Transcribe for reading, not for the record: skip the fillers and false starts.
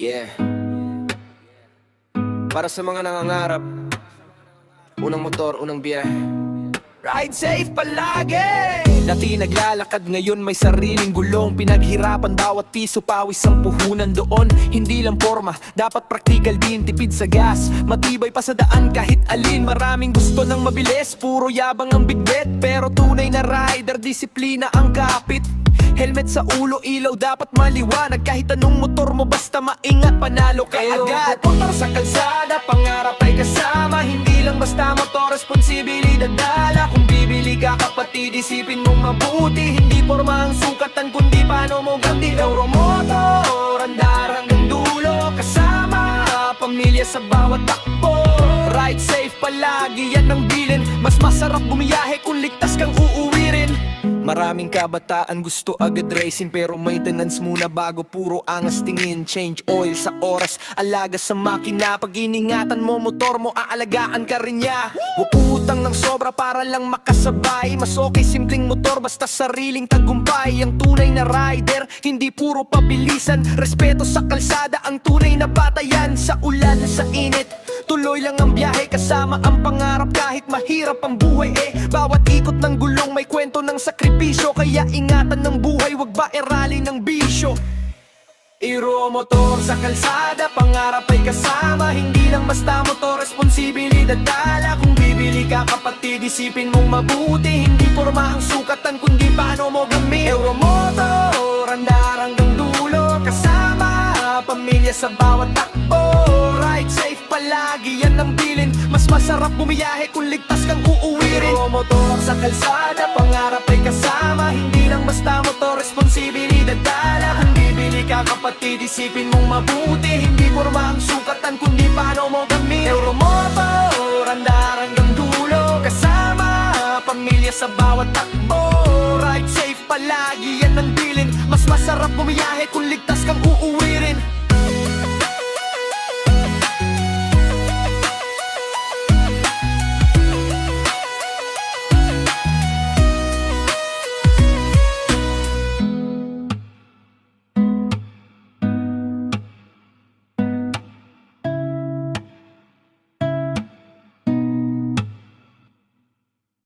Yeah. Para sa mga nangangarap, unang motor, unang biyahe. Ride safe palagi! Dati naglalakad, ngayon may sariling gulong. Pinaghirapan bawat piso, pawis ang puhunan doon. Hindi lang forma, dapat practical din. Tipid sa gas, matibay pa sa daan kahit alin. Maraming gusto ng mabilis, puro yabang ang bigbit. Pero tunay na rider, disiplina ang kapit. Helmet sa ulo, ilaw dapat maliwanag. Kahit anong motor mo, basta maingat, panalo ka agad. Motor sa kalsada, pangarap ay kasama. Hindi lang basta motor, responsibilidad dala. Kung bibili ka kapatid, isipin mong mabuti. Hindi porma ang sukatan, kundi paano mo gamit. Euromotor, andar hanggang dulo. Kasama, pamilya sa bawat takbo. Ride safe palagi, yan ang bilin. Mas masarap bumiyahe kung ligtas kang uuwi rin. Maraming kabataan gusto agad racing, pero maintenance muna bago puro angas tingin. Change oil sa oras, alaga sa makina. Pag iningatan mo motor mo, aalagaan ka rin niya. Huwag utang ng sobra para lang makasabay. Mas okay simpleng motor basta sariling tagumpay. Ang tunay na rider, hindi puro pabilisan. Respeto sa kalsada, ang tunay na batayan. Sa ulan, sa init, tuloy lang ang biyahe. Kasama ang pangarap kahit mahirap ang buhay. Bawat ikot ng gulong may kwento ng sakripisyo. Kaya ingatan ng buhay, wag ba erali ng bisyo. Euromotor sa kalsada, pangarap ay kasama. Hindi lang basta motor, responsibilidad dala. Kung bibili ka kapatid, isipin mong mabuti. Hindi porma ang sukatan, kundi paano mo gamit. Euromotor, andar hanggang dulo. Kasama, pamilya sa bawat takbo. Ride safe palagi, yan ang bilin. Mas masarap bumiyahe kung ligtas kang uuwi rin. Euromotor sa kalsada, pangarap ay kasama. Hindi lang basta motor, responsibilidad dala. Kung bibili ka kapatid, isipin mong mabuti. Hindi porma ang sukatan, kundi paano mo gamit. Euromotor, andar hanggang dulo. Kasama, pamilya sa bawat takbo. Ride safe palagi, yan ang bilin. Mas masarap bumiyahe kung ligtas kang uuwi rin.